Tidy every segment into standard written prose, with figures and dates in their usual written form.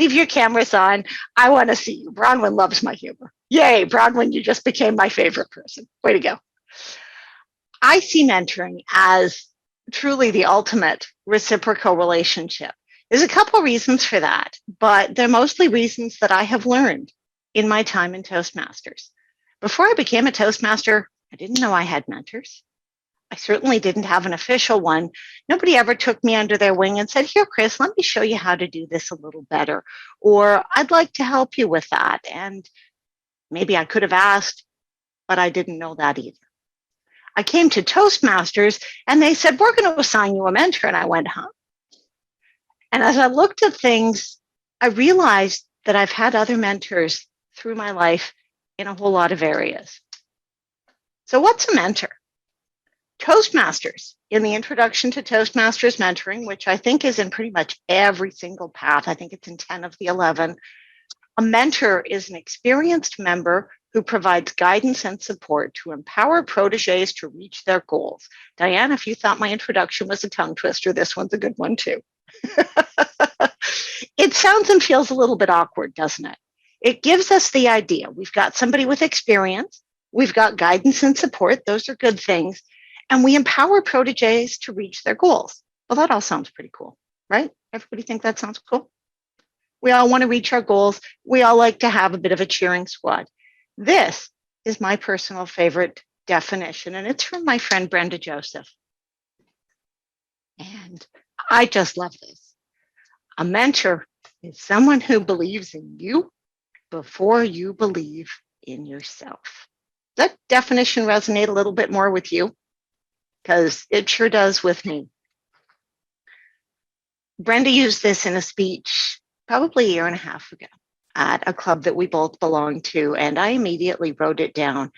leave your cameras on. I want to see you. Bronwyn loves my humor. Yay, Bronwyn, you just became my favorite person. Way to go. I see mentoring as truly the ultimate reciprocal relationship. There's a couple reasons for that, but they're mostly reasons that I have learned in my time in Toastmasters. Before I became a Toastmaster, I didn't know I had mentors. I certainly didn't have an official one. Nobody ever took me under their wing and said, here, Kris, let me show you how to do this a little better. Or I'd like to help you with that. And maybe I could have asked, but I didn't know that either. I came to Toastmasters and they said, we're going to assign you a mentor. And I went, huh? And as I looked at things, I realized that I've had other mentors through my life in a whole lot of areas. So what's a mentor? Toastmasters, in the introduction to Toastmasters mentoring, which I think is in pretty much every single path, I think it's in 10 of the 11, a mentor is an experienced member who provides guidance and support to empower proteges to reach their goals. Diane, if you thought my introduction was a tongue twister, this one's a good one too. It sounds and feels a little bit awkward, doesn't it? It gives us the idea. We've got somebody with experience. We've got guidance and support. Those are good things. And we empower proteges to reach their goals. Well, that all sounds pretty cool, right? Everybody think that sounds cool? We all want to reach our goals. We all like to have a bit of a cheering squad. This is my personal favorite definition, and it's from my friend Brenda Joseph. And I just love this. A mentor is someone who believes in you before you believe in yourself. Does that definition resonate a little bit more with you? Because it sure does with me. Brenda used this in a speech probably a year and a half ago at a club that we both belonged to, and I immediately wrote it down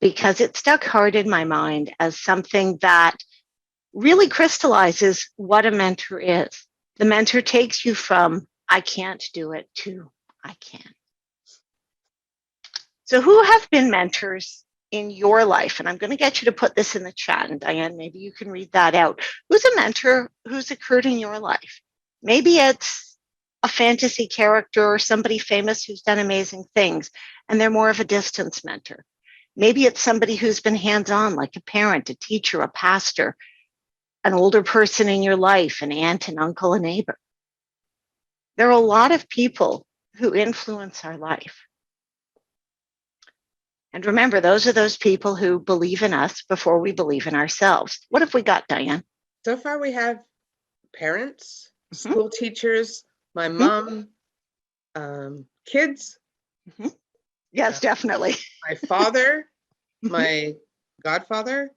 because it stuck hard in my mind as something that really crystallizes what a mentor is. The mentor takes you from I can't do it to I can. So who have been mentors in your life? And I'm going to get you to put this in the chat. And Diane, maybe you can read that out. Who's a mentor who's occurred in your life? Maybe it's a fantasy character or somebody famous who's done amazing things, and they're more of a distance mentor. Maybe it's somebody who's been hands-on, like a parent, a teacher, a pastor, an older person in your life, an aunt, an uncle, a neighbor. There are a lot of people who influence our life. And remember, those are those people who believe in us before we believe in ourselves. What have we got, Diane? So far, we have parents, school teachers, my mom, kids. Yes, definitely. My father, my godfather,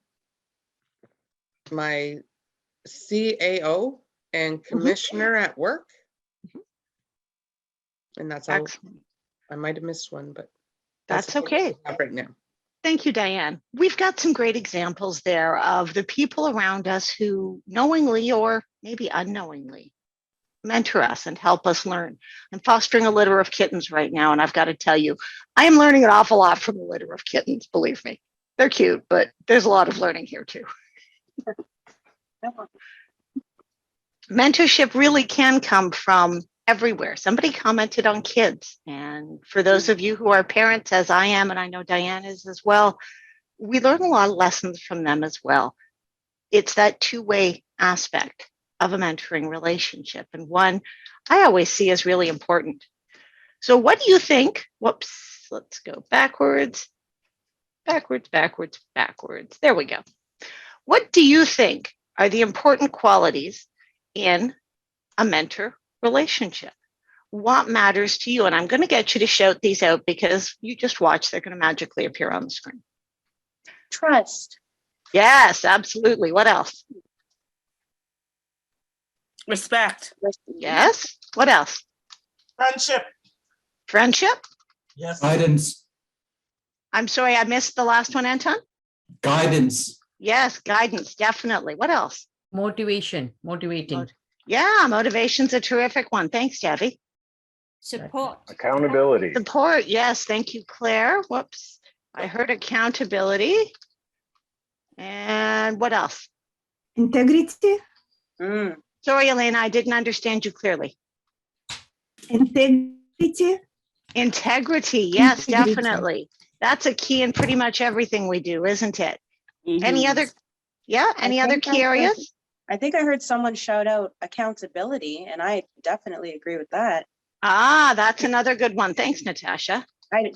my CAO and commissioner at work. And that's all. Excellent. I might have missed one, but that's okay. Right now. Thank you, Diane. We've got some great examples there of the people around us who knowingly or maybe unknowingly mentor us and help us learn. I'm fostering a litter of kittens right now, and I've got to tell you, I am learning an awful lot from the litter of kittens, believe me. They're cute, but there's a lot of learning here too. Mentorship really can come from everywhere. Somebody commented on kids. And for those of you who are parents, as I am, and I know Diane is as well, we learn a lot of lessons from them as well. It's that two-way aspect of a mentoring relationship, and one I always see as really important. So what do you think? Whoops, let's go backwards, backwards, backwards, backwards. There we go. What do you think are the important qualities in a mentor relationship? What matters to you? And I'm going to get you to shout these out because you just watch, they're going to magically appear on the screen. Trust. Yes, absolutely. What else? Respect. Yes. What else? Friendship. Friendship? Yes. Guidance. I'm sorry, I missed the last one, Anton. Guidance. Yes, guidance, definitely. What else? Motivation. Motivating. Yeah, motivation's a terrific one. Thanks, Debbie. Support. Accountability. Support, yes. Thank you, Claire. Whoops. I heard accountability. And what else? Integrity. Sorry, Elena, I didn't understand you clearly. Integrity. Integrity, yes, Integrity. definitely. That's a key in pretty much everything we do, isn't it? Any Mhm. other, yeah, any other think key areas? I think I heard someone shout out accountability, and I definitely agree with that. Ah, that's another good one. Thanks, Natasha.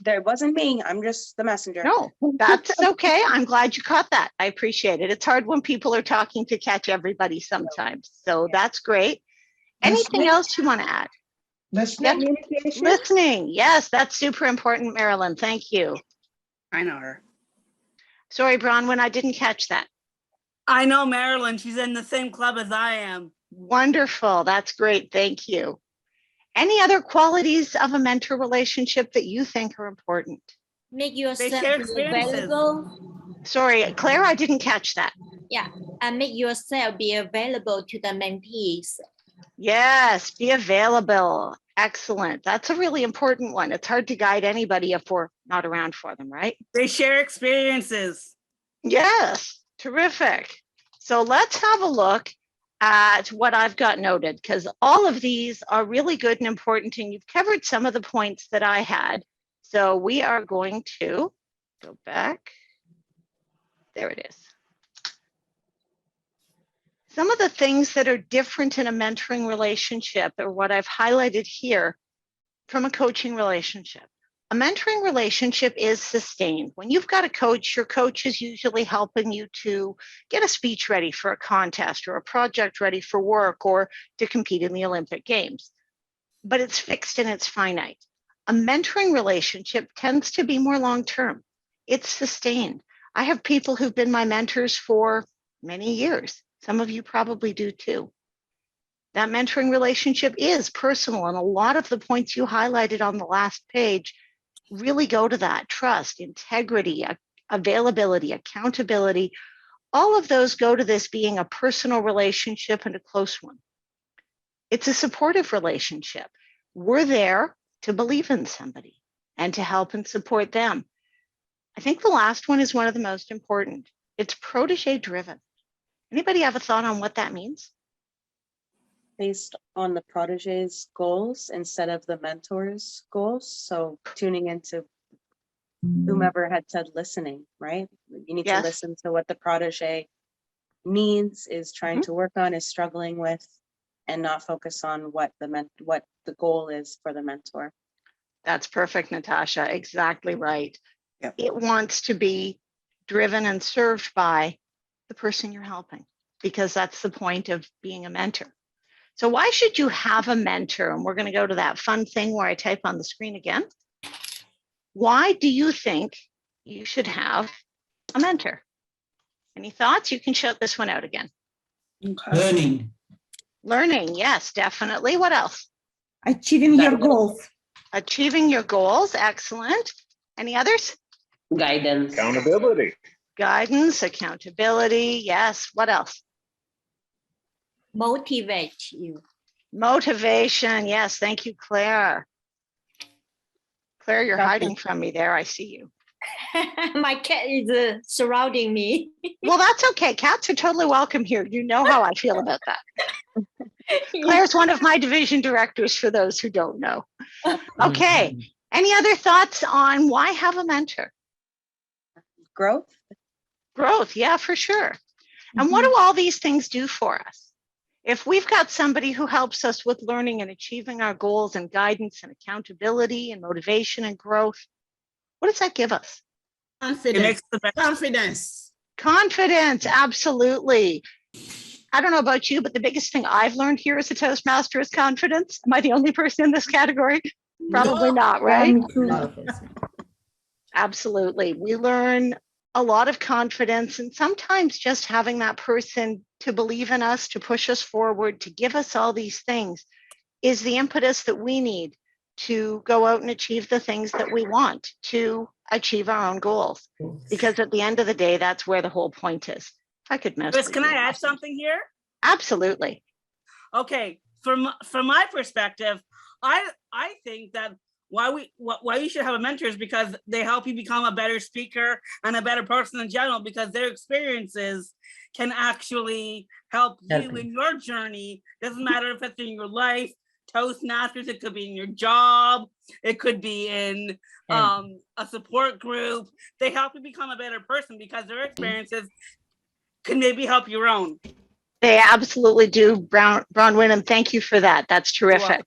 There wasn't me. I'm just the messenger. No, that's okay. I'm glad you caught that. I appreciate it. It's hard when people are talking to catch everybody sometimes. So that's great. Anything else you want to add? Listening. Communication. Listening. Yes, that's super important, Marilyn. Thank you. I know her. Sorry, Bronwyn, I didn't catch that. I know Marilyn. She's in the same club as I am. Wonderful. That's great. Thank you. Any other qualities of a mentor relationship that you think are important? Make They yourself share be experiences. available. Sorry, Claire, I didn't catch that. And make yourself be available to the mentees. Yes, be available. Excellent. That's a really important one. It's hard to guide anybody if we're not around for them, right? They share experiences. Yes, terrific. So let's have a look at what I've got noted, because all of these are really good and important, and you've covered some of the points that I had. So we are going to go back. There it is. Some of the things that are different in a mentoring relationship are what I've highlighted here from a coaching relationship. A mentoring relationship is sustained. When you've got a coach, your coach is usually helping you to get a speech ready for a contest or a project ready for work or to compete in the Olympic Games. But it's fixed and it's finite. A mentoring relationship tends to be more long-term. It's sustained. I have people who've been my mentors for many years. Some of you probably do too. That mentoring relationship is personal, and a lot of the points you highlighted on the last page really go to that: trust, integrity, availability, accountability. All of those go to this being a personal relationship and a close one. It's a supportive relationship. We're there to believe in somebody and to help and support them. I think the last one is one of the most important. It's protege driven. Anybody have a thought on what that means? Based on the protege's goals instead of the mentor's goals. So tuning into whomever had said listening, right? You need to Yes. listen to what the protege needs, is trying to work on, is struggling with, and not focus on what the goal is for the mentor. That's perfect, Natasha. Exactly right. Yep. It wants to be driven and served by the person you're helping, because that's the point of being a mentor. So why should you have a mentor? And we're going to go to that fun thing where I type on the screen again. Why do you think you should have a mentor? Any thoughts? You can shout this one out again. Learning. Learning, yes, definitely. What else? Achieving your goals. Achieving your goals, excellent. Any others? Guidance. Accountability. Guidance, accountability, yes. What else? Motivate you. Motivation, yes. Thank you, Claire. Claire, you're hiding from me there. I see you. My cat is surrounding me. Well, that's okay. Cats are totally welcome here. You know how I feel about that. Claire's one of my division directors, for those who don't know. Okay. Any other thoughts on why have a mentor? Growth. Growth, yeah, for sure. And what do all these things do for us? If we've got somebody who helps us with learning and achieving our goals and guidance and accountability and motivation and growth, what does that give us? Confidence. Confidence. Confidence, absolutely. I don't know about you, but the biggest thing I've learned here as a Toastmaster is confidence. Am I the only person in this category? Probably not, right? Absolutely. We learn a lot of confidence, and sometimes just having that person to believe in us, to push us forward, to give us all these things is the impetus that we need to go out and achieve the things that we want, to achieve our own goals. Because at the end of the day, that's where the whole point is. If I could mess Chris, with can you. I add something here? Absolutely. Okay, from my perspective, I think that why you should have a mentor is because they help you become a better speaker and a better person in general, because their experiences can actually help you in your journey. Doesn't matter if it's in your life, Toastmasters, it could be in your job, it could be in a support group. They help you become a better person because their experiences can maybe help your own. They absolutely do, Bronwyn, and thank you for that. That's terrific.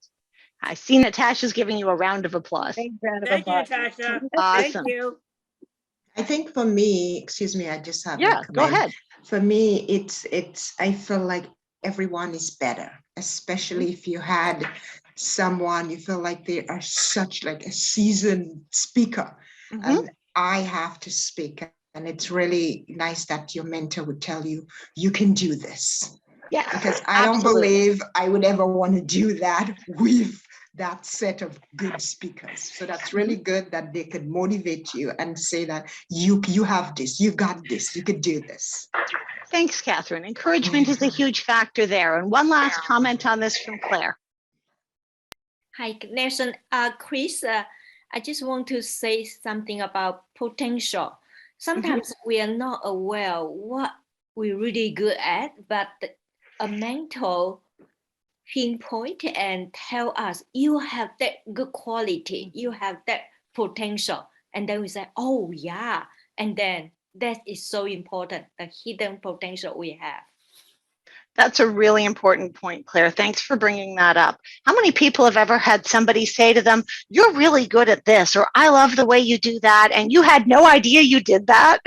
I see Natasha's giving you a round of applause. Thank you, Natasha. Awesome. Thank you. I think for me, excuse me, I just have Yeah, a go comment. ahead. For me, it's I feel like everyone is better, especially if you had someone you feel like they are such like a seasoned speaker, and I have to speak. And it's really nice that your mentor would tell you, you can do this. Yeah, Because I don't believe I would ever want to do that with that set of good speakers. So that's really good that they could motivate you and say that you have this, you got this, you could do this. Thanks, Catherine. Encouragement is a huge factor there. And one last comment on this from Claire. Hi, Nelson. Kris, I just want to say something about potential. Sometimes we are not aware what we're really good at, but a mentor pinpoint and tell us you have that good quality, you have that potential, and then we say, oh yeah, and then that is so important, the hidden potential we have. That's a really important point, Claire. Thanks for bringing that up. How many people have ever had somebody say to them, you're really good at this, or I love the way you do that, and you had no idea you did that?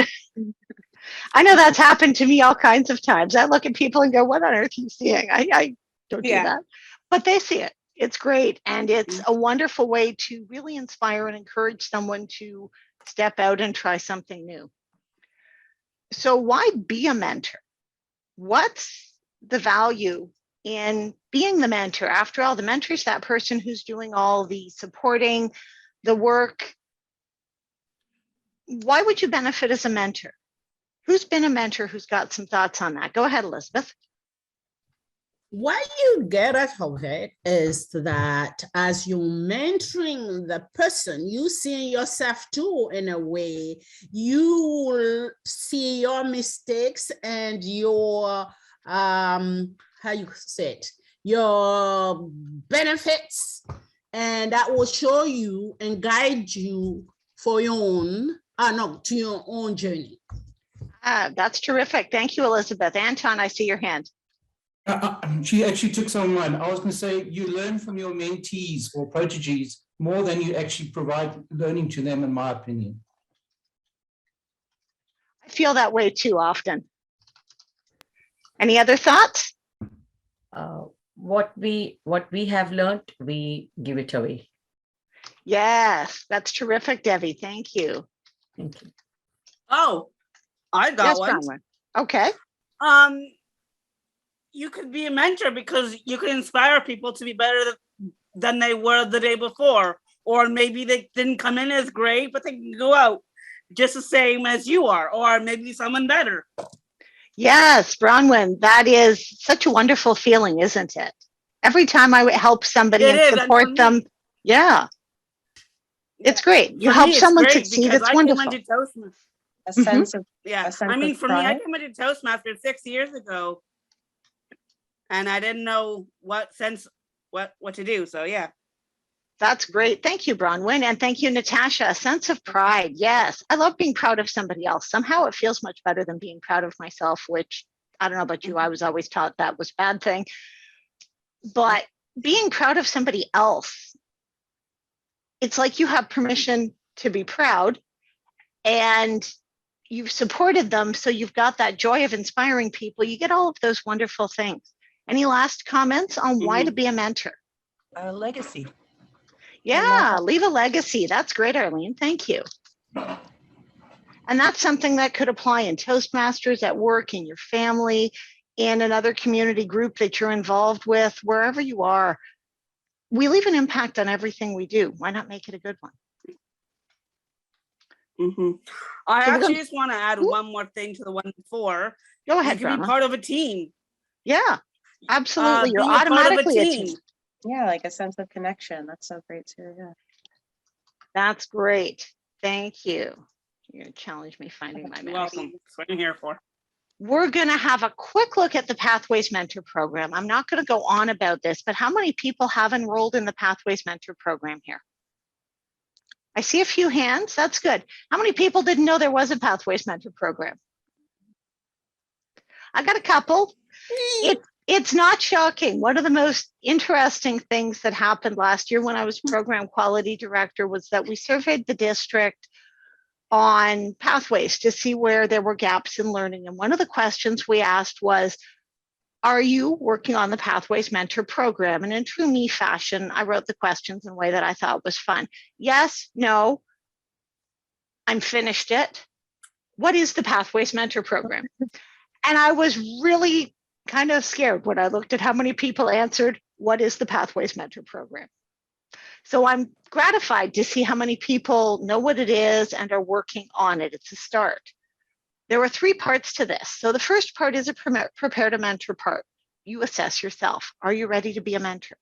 I know that's happened to me all kinds of times. I look at people and go, what on earth are you seeing? I don't do that. But they see it. It's great. And it's a wonderful way to really inspire and encourage someone to step out and try something new. So why be a mentor? What's the value in being the mentor? After all, the mentor is that person who's doing all the supporting, the work. Why would you benefit as a mentor? Who's been a mentor who's got some thoughts on that? Go ahead, Elizabeth. What you get out of it is that as you're mentoring the person, you see yourself too in a way. You see your mistakes and your how you say it, your benefits, and that will show you and guide you for your own to your own journey. That's terrific. Thank you, Elizabeth. Anton, I see your hand. She actually took some of mine. I was going to say you learn from your mentees or protegees more than you actually provide learning to them, in my opinion. I feel that way too often. Any other thoughts? What we have learned, we give it away. Yes, that's terrific, Debbie. Thank you. Thank you. Oh, I got one. Bronwyn. Okay. You could be a mentor because you can inspire people to be better than they were the day before, or maybe they didn't come in as great, but they can go out just the same as you are, or maybe someone better. Yes, Bronwyn, that is such a wonderful feeling, isn't it? Every time I help somebody and support them, it's great. You help someone succeed, it's wonderful. A sense of I mean, for me, I came into Toastmasters 6 years ago, and I didn't know what to do. So yeah. That's great. Thank you, Bronwyn. And thank you, Natasha. A sense of pride. Yes. I love being proud of somebody else. Somehow it feels much better than being proud of myself, which I don't know about you. I was always taught that was a bad thing. But being proud of somebody else, it's like you have permission to be proud and you've supported them. So you've got that joy of inspiring people. You get all of those wonderful things. Any last comments on why to be a mentor? A legacy. Yeah, leave a legacy. That's great, Arlene. Thank you. And that's something that could apply in Toastmasters, at work, in your family, in another community group that you're involved with, wherever you are. We leave an impact on everything we do. Why not make it a good one? I actually just want to add one more thing to the one before. Go ahead, you can be part of a team. Yeah, absolutely. You're automatically a team. Yeah, like a sense of connection. That's so great too. Yeah. That's great. Thank you. You're gonna challenge me finding my You're welcome. That's what I'm here for. we're going to have a quick look at the Pathways Mentor Program. I'm not going to go on about this, but how many people have enrolled in the Pathways Mentor Program here? I see a few hands. That's good. How many people didn't know there was a Pathways Mentor Program? I got a couple. It's not shocking. One of the most interesting things that happened last year when I was program quality director was that we surveyed the district on pathways to see where there were gaps in learning. And one of the questions we asked was, are you working on the Pathways Mentor Program? And in true me fashion, I wrote the questions in a way that I thought was fun. Yes, no, I'm finished it. What is the Pathways Mentor Program? And I was really kind of scared when I looked at how many people answered, what is the Pathways Mentor Program? So I'm gratified to see how many people know what it is and are working on it. It's a start. There are 3 parts to this. So the first part is a prepare to mentor part. You assess yourself. Are you ready to be a mentor?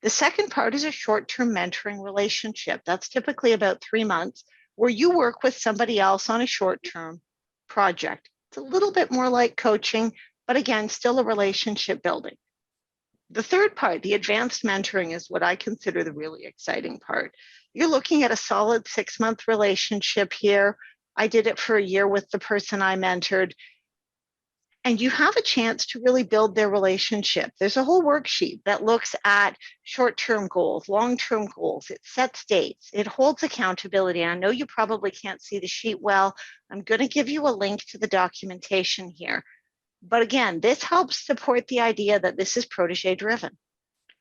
The second part is a short-term mentoring relationship. That's typically about 3 months where you work with somebody else on a short-term project. It's a little bit more like coaching, but again, still a relationship building. The third part, the advanced mentoring, is what I consider the really exciting part. You're looking at a solid 6-month relationship here. I did it for a year with the person I mentored. And you have a chance to really build their relationship. There's a whole worksheet that looks at short-term goals, long-term goals. It sets dates. It holds accountability. I know you probably can't see the sheet well. I'm going to give you a link to the documentation here. But again, this helps support the idea that this is protege driven.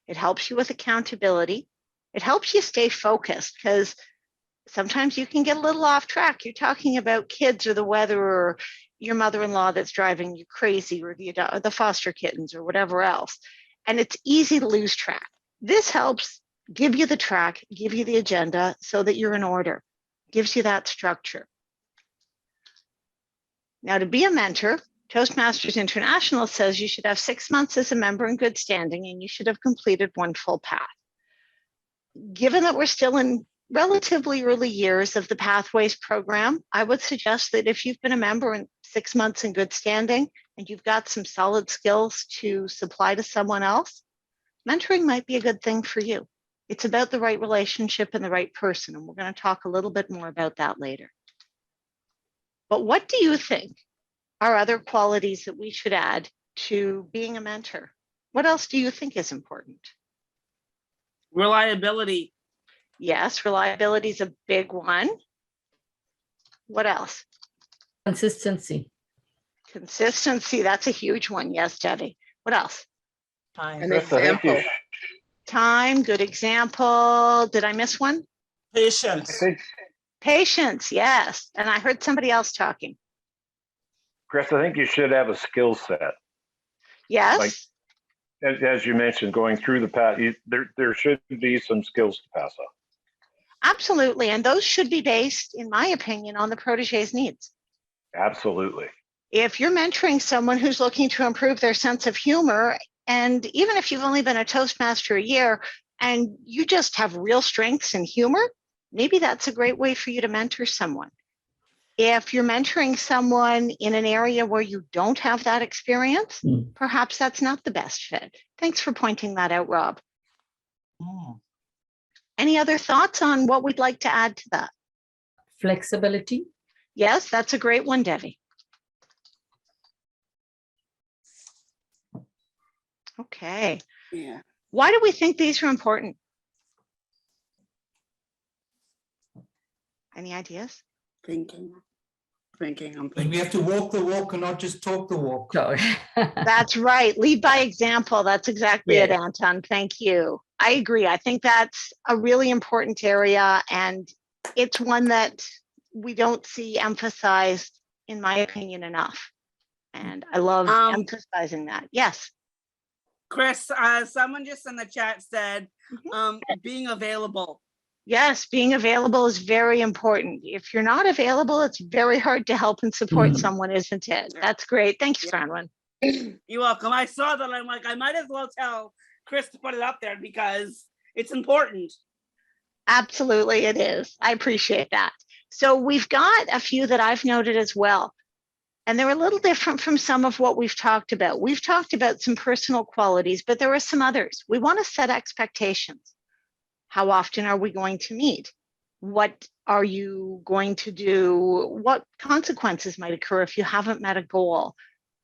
It helps you with accountability. It helps you stay focused because sometimes you can get a little off track. You're talking about kids or the weather or your mother-in-law that's driving you crazy or the foster kittens or whatever else. And it's easy to lose track. This helps give you the track, give you the agenda so that you're in order, gives you that structure. Now, to be a mentor, Toastmasters International says you should have 6 months as a member in good standing and you should have completed 1 full path. Given that we're still in relatively early years of the Pathways program, I would suggest that if you've been a member in 6 months in good standing and you've got some solid skills to supply to someone else, mentoring might be a good thing for you. It's about the right relationship and the right person, and we're going to talk a little bit more about that later. But what do you think are other qualities that we should add to being a mentor? What else do you think is important? Reliability. Yes, reliability is a big one. What else? Consistency. Consistency, that's a huge one. Yes, Debbie. What else? An Chris, I think example. Time, good example. Did I miss one? Patience. Patience, yes. And I heard somebody else talking. Chris, I think you should have a skill set. Yes. Like, as you mentioned, going through the path, there should be some skills to pass on. Absolutely. And those should be based, in my opinion, on the protege's needs. Absolutely. If you're mentoring someone who's looking to improve their sense of humor, and even if you've only been a Toastmaster a year and you just have real strengths in humor, maybe that's a great way for you to mentor someone. If you're mentoring someone in an area where you don't have that experience, perhaps that's not the best fit. Thanks for pointing that out, Rob. Any other thoughts on what we'd like to add to that? Flexibility. Yes, that's a great one, Debbie. Okay. Yeah. Why do we think these are important? Any ideas? Thinking. I'm But we have to walk the walk and not just talk the walk. Sure. That's right. Lead by example. That's exactly it, Yes. Anton. Thank you. I agree. I think that's a really important area, and it's one that we don't see emphasized, in my opinion, enough. And I love emphasizing that. Yes. Chris, someone just in the chat said, being available. Yes, being available is very important. If you're not available, it's very hard to help and support someone, isn't it? That's great. Thanks, Bronwyn. You're welcome. I saw that. I'm like, I might as well tell Chris to put it up there because it's important. Absolutely, it is. I appreciate that. So we've got a few that I've noted as well. And they're a little different from some of what we've talked about. We've talked about some personal qualities, but there are some others. We want to set expectations. How often are we going to meet? What are you going to do? What consequences might occur if you haven't met a goal?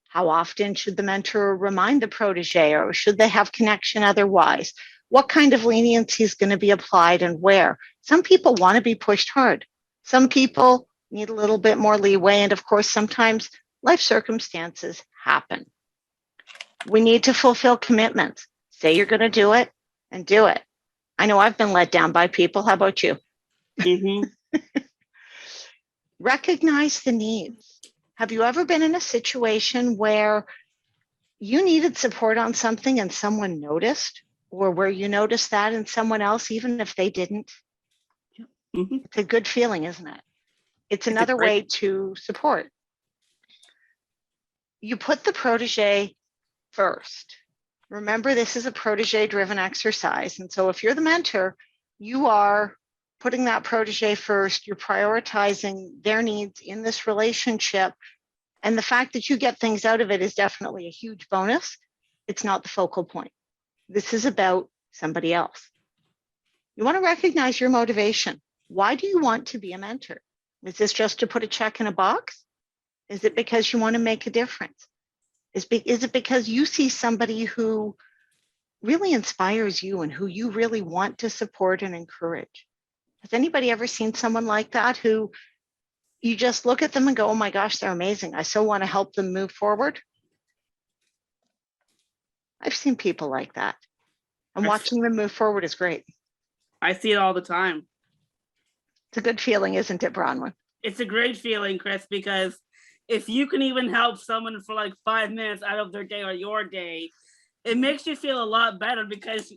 How often should the mentor remind the protege, or should they have connection otherwise? What kind of leniency is going to be applied and where? Some people want to be pushed hard. Some people need a little bit more leeway. And of course, sometimes life circumstances happen. We need to fulfill commitments. Say you're going to do it and do it. I know I've been let down by people. How about you? Recognize the needs. Have you ever been in a situation where you needed support on something and someone noticed, or where you noticed that in someone else, even if they didn't? It's a good feeling, isn't it? It's another way to support. You put the protege first. Remember, this is a protege-driven exercise. And so if you're the mentor, you are putting that protege first. You're prioritizing their needs in this relationship. And the fact that you get things out of it is definitely a huge bonus. It's not the focal point. This is about somebody else. You want to recognize your motivation. Why do you want to be a mentor? Is this just to put a check in a box? Is it because you want to make a difference? Is it because you see somebody who really inspires you and who you really want to support and encourage? Has anybody ever seen someone like that who you just look at them and go, oh my gosh, they're amazing. I so want to help them move forward? I've seen people like that. And watching them move forward is great. I see it all the time. It's a good feeling, isn't it, Bronwyn? It's a great feeling, Kris, because if you can even help someone for like 5 minutes out of their day or your day, it makes you feel a lot better, because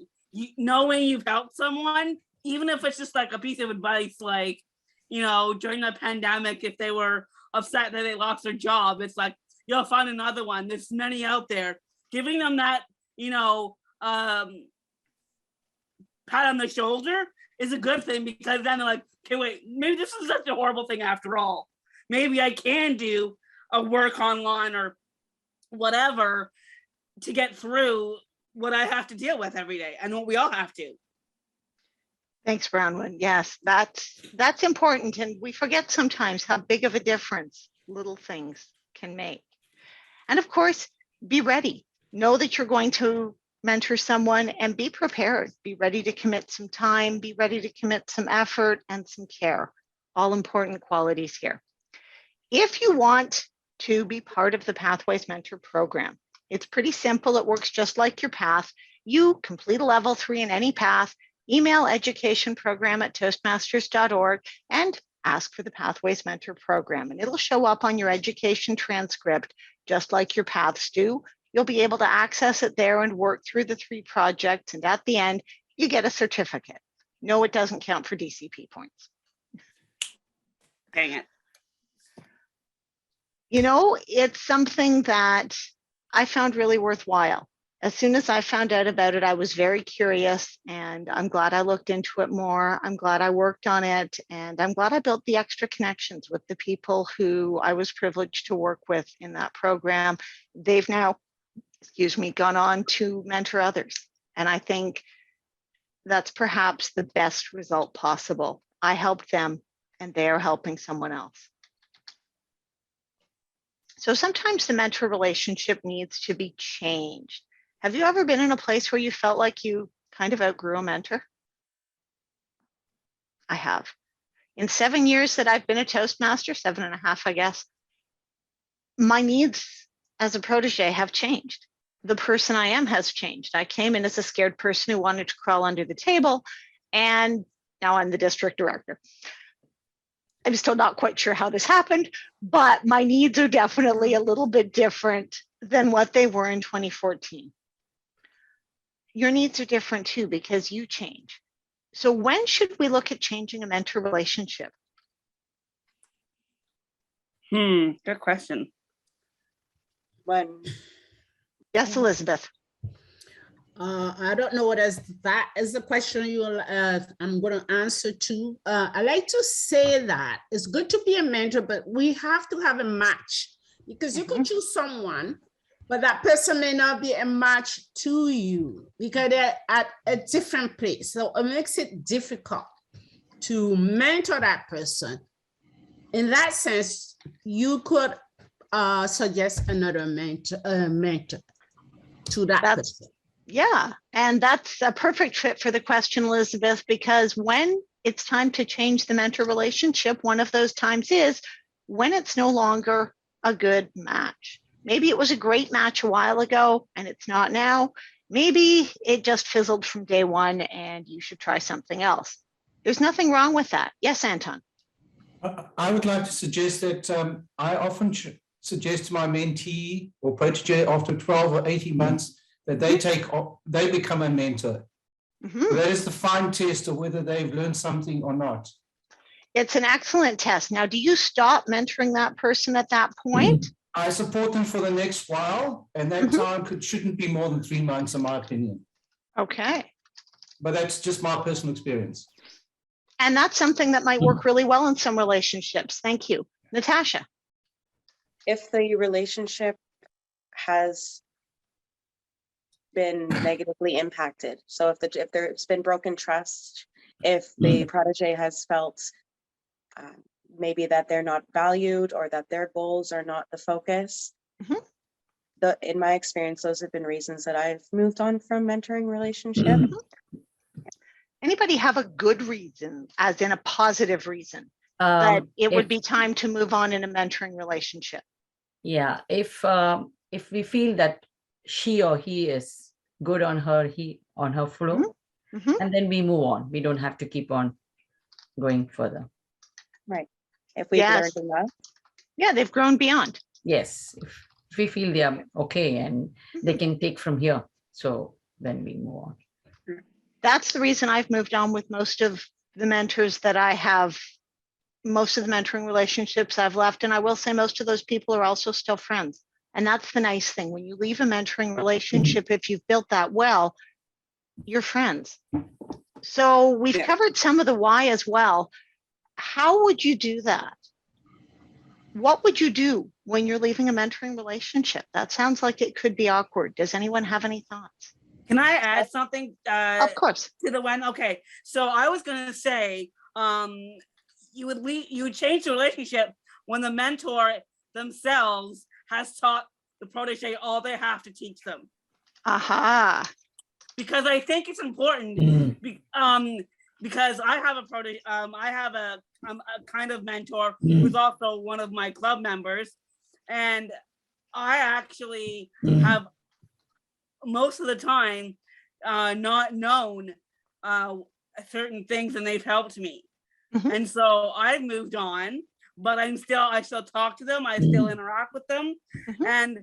knowing you've helped someone, even if it's just like a piece of advice, like, you know, during the pandemic, if they were upset that they lost their job, it's like, you'll find another one. There's many out there. Giving them that, you know, pat on the shoulder is a good thing, because then they're like, okay, wait, maybe this is such a horrible thing after all. Maybe I can do a work online or whatever to get through what I have to deal with every day, and what we all have to. Thanks, Bronwyn. Yes, that's important. And we forget sometimes how big of a difference little things can make. And of course, be ready. Know that you're going to mentor someone, and be prepared. Be ready to commit some time, be ready to commit some effort and some care. All important qualities here. If you want to be part of the Pathways Mentor program, it's pretty simple. It works just like your path. You complete a level 3 in any path, email educationprogram@toastmasters.org and ask for the Pathways Mentor program, and it'll show up on your education transcript just like your paths do. You'll be able to access it there and work through the 3 projects, and at the end, you get a certificate. No, it doesn't count for DCP points. Dang it. You know, it's something that I found really worthwhile. As soon as I found out about it, I was very curious, and I'm glad I looked into it more. I'm glad I worked on it, and I'm glad I built the extra connections with the people who I was privileged to work with in that program. They've now, gone on to mentor others. And I think that's perhaps the best result possible. I helped them, and they are helping someone else. So sometimes the mentor relationship needs to be changed. Have you ever been in a place where you felt like you kind of outgrew a mentor? I have. In 7 years that I've been a Toastmaster, 7.5, I guess, my needs as a protege have changed. The person I am has changed. I came in as a scared person who wanted to crawl under the table, and now I'm the district director. I'm still not quite sure how this happened, but my needs are definitely a little bit different than what they were in 2014. Your needs are different too, because you change. So when should we look at changing a mentor relationship? Good question. When? Yes, Elizabeth. I don't know what that is the question I'm going to answer to. I like to say that it's good to be a mentor, but we have to have a match. because you could choose someone, but that person may not be a match to you because they're at a different place. So it makes it difficult to mentor that person. In that sense, you could suggest another mentor to that person. Yeah, and that's a perfect fit for the question, Elizabeth, because when it's time to change the mentor relationship, one of those times is when it's no longer a good match. Maybe it was a great match a while ago and it's not now. Maybe it just fizzled from day one and you should try something else. There's nothing wrong with that. Yes, Anton. I would like to suggest that I often suggest to my mentee or protege after 12 or 18 months that they become a mentor. Mm-hmm. That is the fine test of whether they've learned something or not. It's an excellent test. Now, do you stop mentoring that person at that point? I support them for the next while, and that time shouldn't be more than 3 months, in my opinion. Okay. But that's just my personal experience. And that's something that might work really well in some relationships. Thank you. Natasha. If the relationship has been negatively impacted, so if there's been broken trust, if the protege has felt maybe that they're not valued or that their goals are not the focus, in my experience, those have been reasons that I've moved on from mentoring relationship. Anybody have a good reason, as in a positive reason, that it would be time to move on in a mentoring relationship? Yeah, if we feel that she or he is good on her flow, and then we move on. We don't have to keep on going further. Right. If we've learned enough. Yeah, they've grown beyond. Yes. If we feel they are okay and they can take from here, so then we move on. That's the reason I've moved on with most of the mentors that I have, most of the mentoring relationships I've left. And I will say most of those people are also still friends. And that's the nice thing. When you leave a mentoring relationship, if you've built that well, you're friends. So we've covered some of the why as well. How would you do that? What would you do when you're leaving a mentoring relationship? That sounds like it could be awkward. Does anyone have any thoughts? Can I add something? Of course. To the one. Okay, so I was gonna say, you would change the relationship when the mentor themselves has taught the protege all they have to teach them. Aha. Because I think it's important. Because I have a protege, I have a kind of mentor who's also one of my club members, and I actually have most of the time not known certain things, and they've helped me. And so I've moved on, but I still talk to them, I still interact with them. And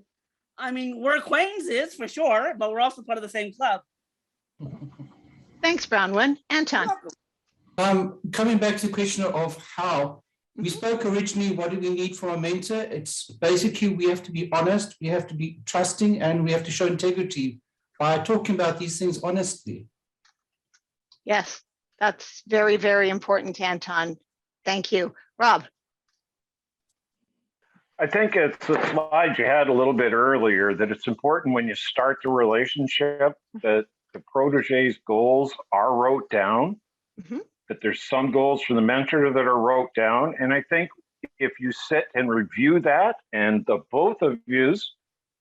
I mean, we're acquaintances for sure, but we're also part of the same club. Thanks, Bronwyn. Anton. Coming back to the question of how, we spoke originally, what do we need from a mentor? It's basically, we have to be honest, we have to be trusting, and we have to show integrity by talking about these things honestly. Yes, that's very, very important, Anton. Thank you. Rob. I think it's the slide you had a little bit earlier that it's important when you start the relationship that the protege's goals are wrote down, that there's some goals for the mentor that are wrote down. And I think if you sit and review that and the both of yous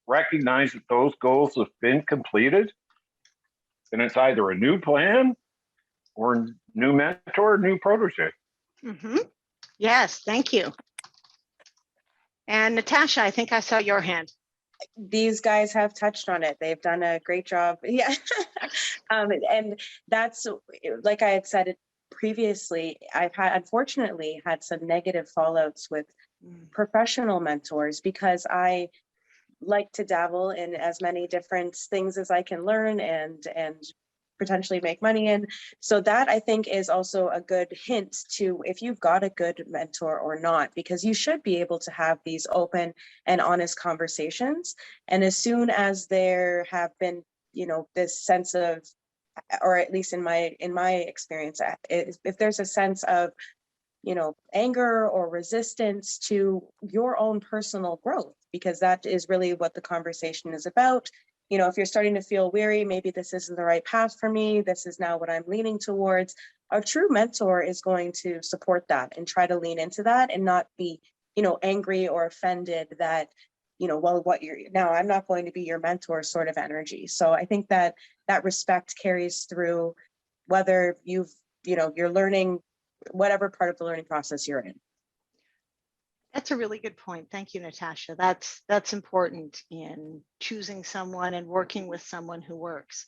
recognize that those goals have been completed, then it's either a new plan or new mentor, new protege. Yes, thank you. And Natasha, I think I saw your hand. These guys have touched on it. They've done a great job. Yeah. And that's, like I had said it previously, I've unfortunately had some negative fallouts with professional mentors because I like to dabble in as many different things as I can learn and potentially make money in. So that I think is also a good hint to if you've got a good mentor or not, because you should be able to have these open and honest conversations. And as soon as there have been, this sense of, or at least in my experience, if there's a sense of, anger or resistance to your own personal growth, because that is really what the conversation is about. You know, if you're starting to feel weary, maybe this isn't the right path for me, this is now what I'm leaning towards. A true mentor is going to support that and try to lean into that and not be, you know, angry or offended that, you know, well, what you're now, I'm not going to be your mentor sort of energy. So I think that that respect carries through whether you've, you know, you're learning whatever part of the learning process you're in. That's a really good point. Thank you, Natasha. That's important in choosing someone and working with someone who works.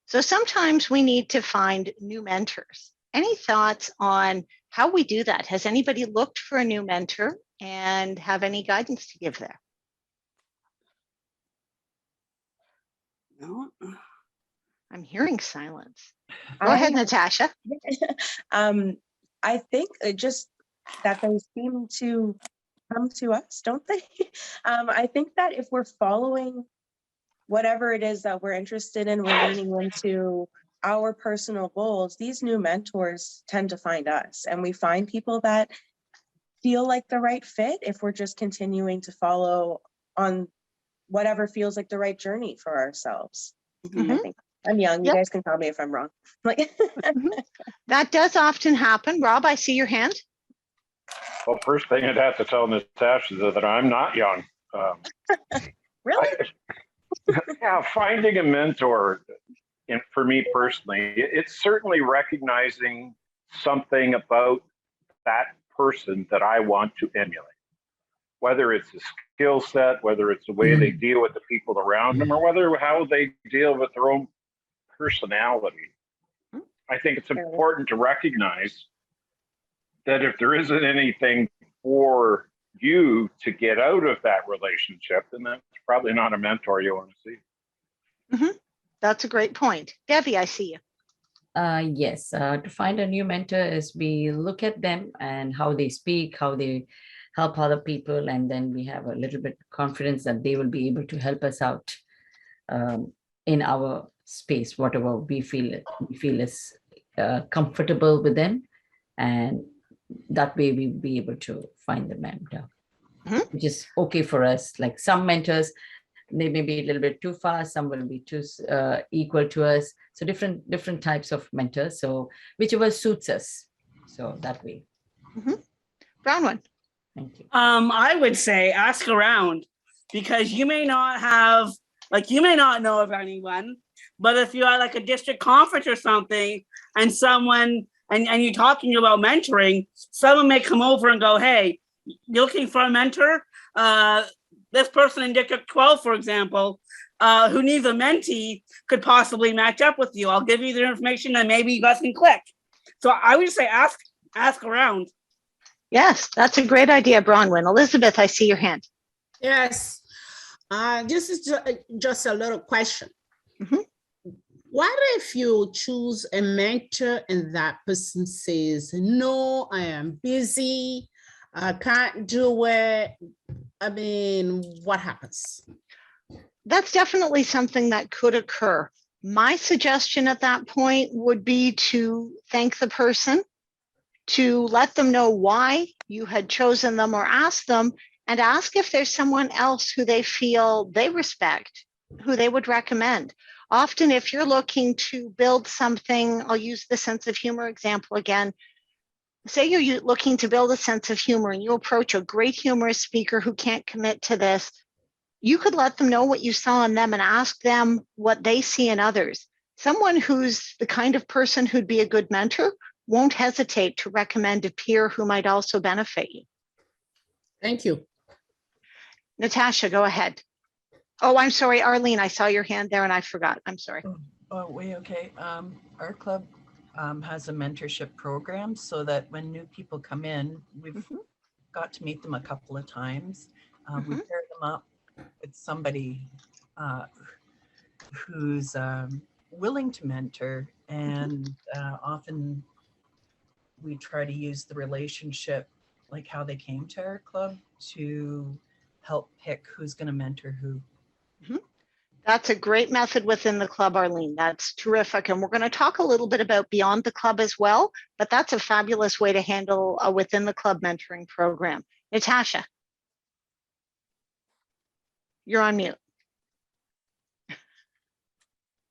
So sometimes we need to find new mentors. Any thoughts on how we do that? Has anybody looked for a new mentor and have any guidance to give there? No. I'm hearing silence. Go ahead, Natasha. I think just that they seem to come to us, don't they? I think that if we're following whatever it is that we're interested in, we're leaning into our personal goals, these new mentors tend to find us, and we find people that feel like the right fit if we're just continuing to follow on whatever feels like the right journey for ourselves. I think I'm young. You guys can tell me if I'm wrong. Like that does often happen. Rob, I see your hand. Well, first thing I'd have to tell Natasha is that I'm not young. Really? Yeah, finding a mentor, and for me personally, it's certainly recognizing something about that person that I want to emulate. Whether it's a skill set, whether it's the way they deal with the people around them, or whether how they deal with their own personality. I think it's important to recognize that if there isn't anything for you to get out of that relationship, then that's probably not a mentor you want to see. That's a great point. Debbie, I see you. Yes, to find a new mentor is we look at them and how they speak, how they help other people, and then we have a little bit confidence that they will be able to help us out in our space, whatever we feel is comfortable with them, and that way we'll be able to find the mentor, which is okay for us. Like some mentors, they may be a little bit too fast, some will be too equal to us. So different types of mentors. So whichever suits us. So that way. Brown one. Thank you. I would say ask around, because you may not have, like, you may not know of anyone, but if you're at like a district conference or something and someone, and you're talking about mentoring, someone may come over and go, hey, you're looking for a mentor? This person in District 12, for example, who needs a mentee could possibly match up with you. I'll give you their information and maybe you guys can click. So I would say ask around. Yes, that's a great idea, Bronwyn. Elizabeth, I see your hand. Yes, this is just a little question. What if you choose a mentor and that person says, no, I am busy, I can't do it? I mean, what happens? That's definitely something that could occur. My suggestion at that point would be to thank the person, to let them know why you had chosen them or ask them, and ask if there's someone else who they feel they respect, who they would recommend. Often, if you're looking to build something, I'll use the sense of humor example again. Say you're looking to build a sense of humor and you approach a great humorous speaker who can't commit to this. You could let them know what you saw in them and ask them what they see in others. Someone who's the kind of person who'd be a good mentor won't hesitate to recommend a peer who might also benefit you. Thank you. Natasha, go ahead. Oh, I'm sorry, Arlene, I saw your hand there and I forgot. I'm sorry. Oh, way okay. Our club has a mentorship program so that when new people come in, we've got to meet them a couple of times. We pair them up with somebody who's willing to mentor, and often we try to use the relationship, like how they came to our club, to help pick who's going to mentor who. That's a great method within the club, Arlene. That's terrific. And we're going to talk a little bit about beyond the club as well, but that's a fabulous way to handle a within the club mentoring program. Natasha. You're on mute.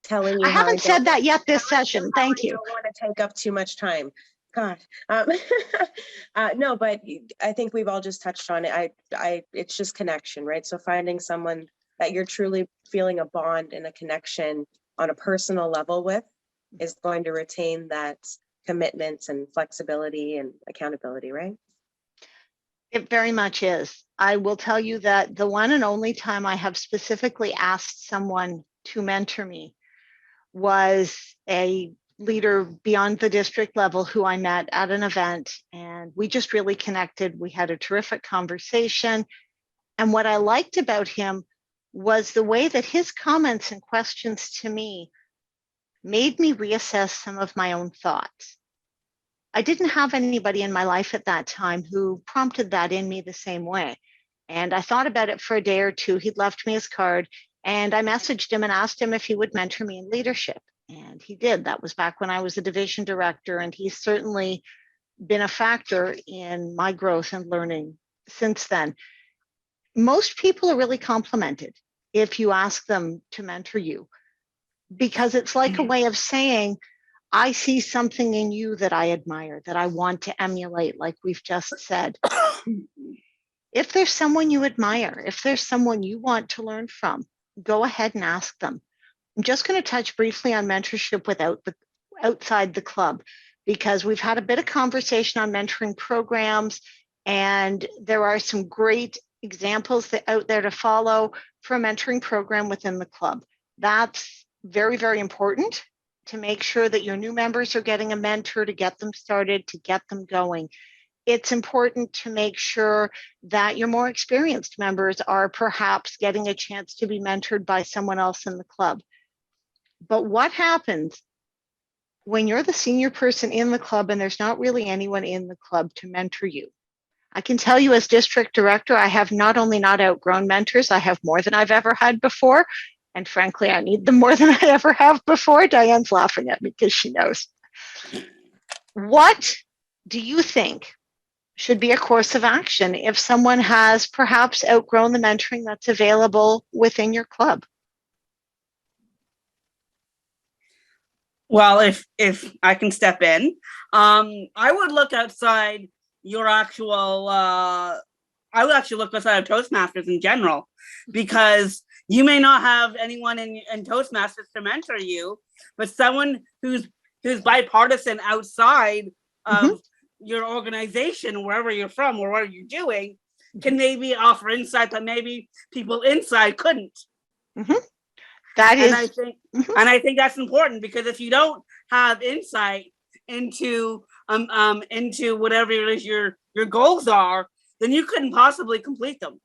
Telling you I how haven't don't- said that yet this session. Thank I you. don't want to take up too much time. God. No, but I think we've all just touched on it. It's just connection, right? So finding someone that you're truly feeling a bond and a connection on a personal level with is going to retain that commitment and flexibility and accountability, right? It very much is. I will tell you that the one and only time I have specifically asked someone to mentor me was a leader beyond the district level who I met at an event, and we just really connected. We had a terrific conversation. And what I liked about him was the way that his comments and questions to me made me reassess some of my own thoughts. I didn't have anybody in my life at that time who prompted that in me the same way. And I thought about it for a day or two. He'd left me his card, and I messaged him and asked him if he would mentor me in leadership. And he did. That was back when I was a division director, and he's certainly been a factor in my growth and learning since then. Most people are really complimented if you ask them to mentor you, because it's like a way of saying, I see something in you that I admire, that I want to emulate, like we've just said. If there's someone you admire, if there's someone you want to learn from, go ahead and ask them. I'm just going to touch briefly on mentorship outside the club, because we've had a bit of conversation on mentoring programs, and there are some great examples that out there to follow for a mentoring program within the club. That's very, very important to make sure that your new members are getting a mentor to get them started, to get them going. It's important to make sure that your more experienced members are perhaps getting a chance to be mentored by someone else in the club. But what happens when you're the senior person in the club and there's not really anyone in the club to mentor you? I can tell you as district director, I have not only not outgrown mentors, I have more than I've ever had before. And frankly, I need them more than I ever have before. Diane's laughing at me because she knows. What do you think should be a course of action if someone has perhaps outgrown the mentoring that's available within your club? Well, if I can step in, I would look outside your actual, I would actually look outside of Toastmasters in general, because you may not have anyone in Toastmasters to mentor you, but someone who's bipartisan outside of your organization, wherever you're from or what you're doing, can maybe offer insight that maybe people inside couldn't. That is, and I think that's important, because if you don't have insight into whatever it is your goals are, then you couldn't possibly complete them.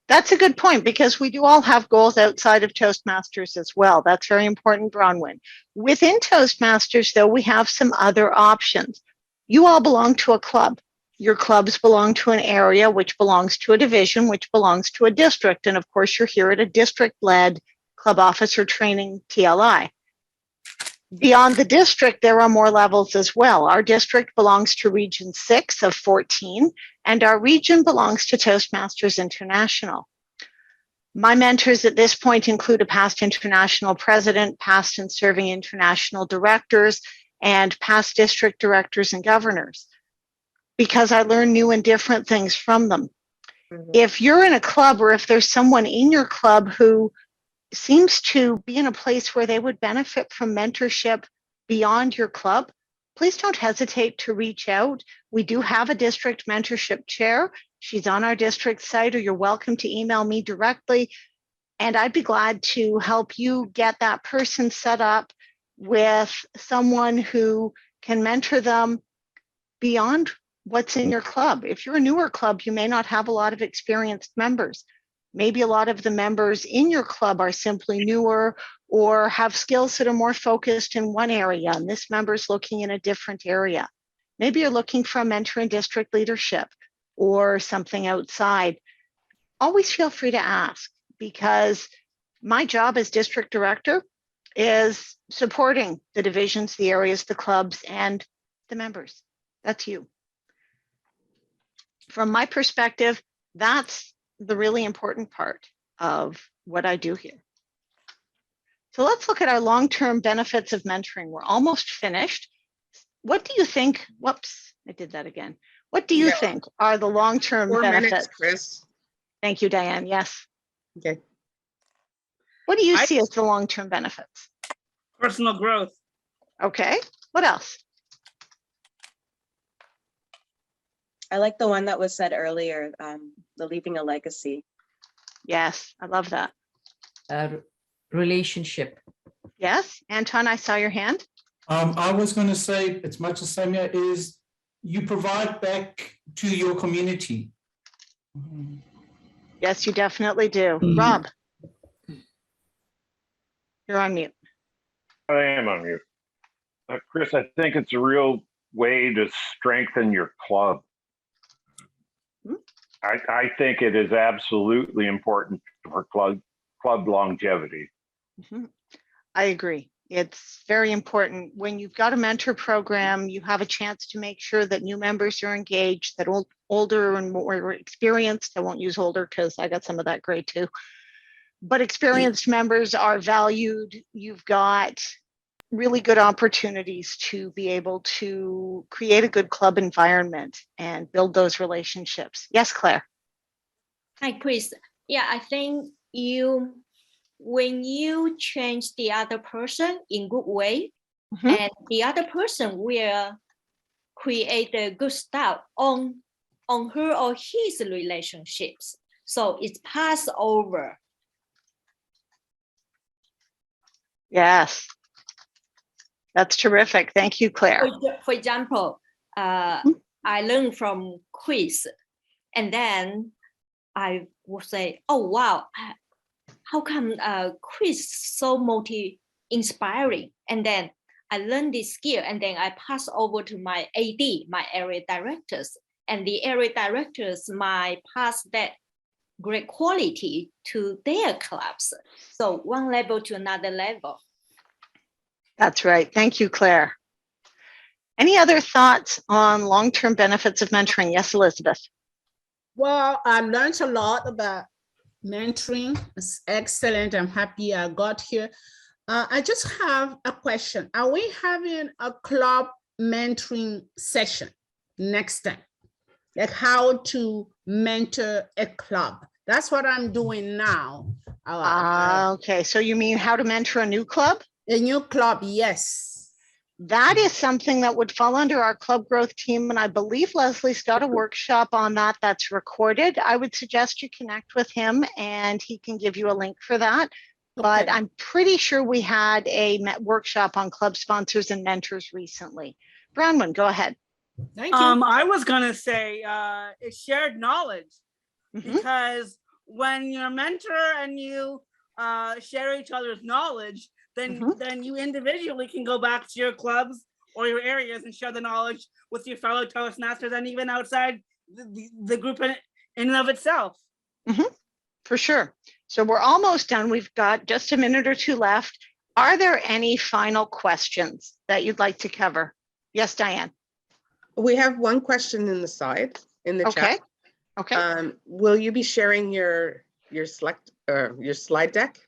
That's a good point, because we do all have goals outside of Toastmasters as well. That's very important, Bronwyn. Within Toastmasters, though, we have some other options. You all belong to a club. Your clubs belong to an area, which belongs to a division, which belongs to a district. And of course, you're here at a district-led club officer training TLI. Beyond the district, there are more levels as well. Our district belongs to Region 6 of 14, and our region belongs to Toastmasters International. My mentors at this point include a past international president, past and serving international directors, and past district directors and governors, because I learn new and different things from them. If you're in a club, or if there's someone in your club who seems to be in a place where they would benefit from mentorship beyond your club, please don't hesitate to reach out. We do have a district mentorship chair. She's on our district site, or you're welcome to email me directly. And I'd be glad to help you get that person set up with someone who can mentor them beyond what's in your club. If you're a newer club, you may not have a lot of experienced members. Maybe a lot of the members in your club are simply newer or have skills that are more focused in one area, and this member's looking in a different area. Maybe you're looking for a mentor in district leadership or something outside. Always feel free to ask, because my job as district director is supporting the divisions, the areas, the clubs, and the members. That's you. From my perspective, that's the really important part of what I do here. So let's look at our long-term benefits of mentoring. We're almost finished. What do you think? Whoops, I did that again. What do you think are the long-term 4 benefits? minutes, Chris. Thank you, Diane. Yes. Okay. What do you see as the long-term benefits? Personal growth. Okay. What else? I like the one that was said earlier, the leaving a legacy. Yes, I love that. Relationship. Yes, Anton, I saw your hand. I was going to say, it's much the same here, is you provide back to your community. Yes, you definitely do. Rob, you're on mute. I am on mute. Chris, I think it's a real way to strengthen your club. I think it is absolutely important for club longevity. I agree. It's very important. When you've got a mentor program, you have a chance to make sure that new members are engaged, that older and more experienced, I won't use older because I got some of that grade too, but experienced members are valued. You've got really good opportunities to be able to create a good club environment and build those relationships. Yes, Claire. Hi, Chris. Yeah, I think when you change the other person in good way, and the other person will create a good style on her or his relationships. So it's passed over. Yes. That's terrific. Thank you, Claire. For example, I learned from Chris, and then I will say, oh, wow, how come Chris so inspiring? And then I learned this skill, and then I pass over to my AD, my area directors, and the area directors might pass that great quality to their clubs. So one level to another level. That's right. Thank you, Claire. Any other thoughts on long-term benefits of mentoring? Yes, Elizabeth. Well, I learned a lot about mentoring. It's excellent. I'm happy I got here. I just have a question. Are we having a club mentoring session next time? Like how to mentor a club. That's what I'm doing now. Okay, so you mean how to mentor a new club? A new club, yes. That is something that would fall under our club growth team. And I believe Leslie's got a workshop on that that's recorded. I would suggest you connect with him and he can give you a link for that. Okay. But I'm pretty sure we had a workshop on club sponsors and mentors recently. Bronwyn, go ahead. Thank you. I was going to say it's shared knowledge because when you're a mentor and you share each other's knowledge, then you individually can go back to your clubs or your areas and share the knowledge with your fellow Toastmasters and even outside the group in and of itself. For sure. So we're almost done. We've got just a minute or two left. Are there any final questions that you'd like to cover? Yes, Diane. We have one question in the side in the chat. Okay. Will you be sharing your slide deck?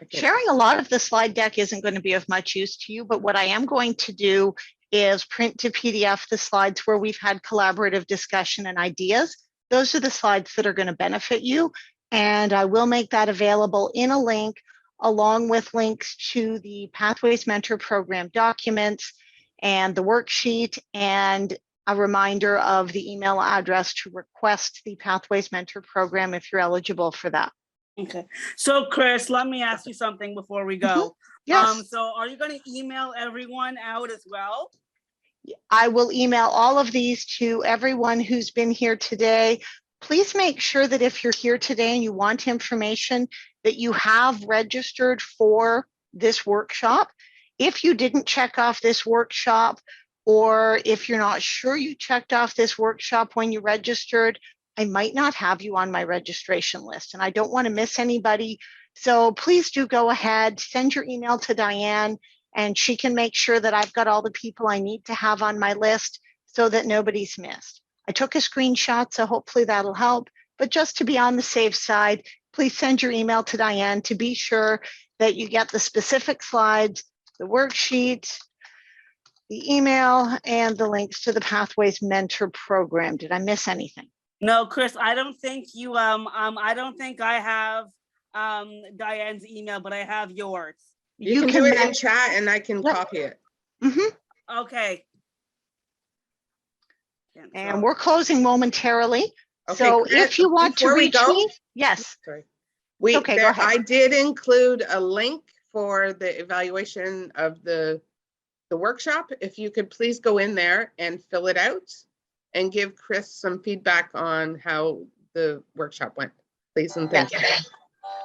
Sharing a lot of the slide deck isn't going to be of much use to you, but what I am going to do is print to PDF the slides where we've had collaborative discussion and ideas. Those are the slides that are going to benefit you. And I will make that available in a link along with links to the Pathways Mentor Program documents and the worksheet and a reminder of the email address to request the Pathways Mentor Program if you're eligible for that. Okay. So Chris, let me ask you something before we go. Yes. So are you going to email everyone out as well? I will email all of these to everyone who's been here today. Please make sure that if you're here today and you want information, that you have registered for this workshop. If you didn't check off this workshop, or if you're not sure you checked off this workshop when you registered, I might not have you on my registration list and I don't want to miss anybody. So please do go ahead, send your email to Diane and she can make sure that I've got all the people I need to have on my list so that nobody's missed. I took a screenshot, so hopefully that'll help. but just to be on the safe side, please send your email to Diane to be sure that you get the specific slides, the worksheets, the email, and the links to the Pathways Mentor Program. Did I miss anything? No, Kris, I don't think you, I don't think I have Diane's email, but I have yours. You can do it in chat and I can copy it. Okay. And we're closing momentarily. Okay, So Chris, if you want to before we reach go- me, yes. Sorry. Okay, go ahead. I did include a link for the evaluation of the workshop. If you could please go in there and fill it out and give Kris some feedback on how the workshop went, please, and thank you.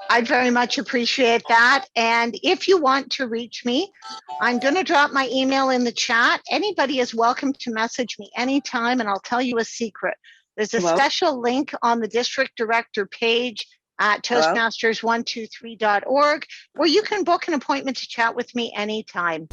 I very much appreciate that. And if you want to reach me, I'm going to drop my email in the chat. Anybody is welcome to message me anytime, and I'll tell you a secret. There's a special link on the district director page at Toastmasters123.org where you can book an appointment to chat with me anytime.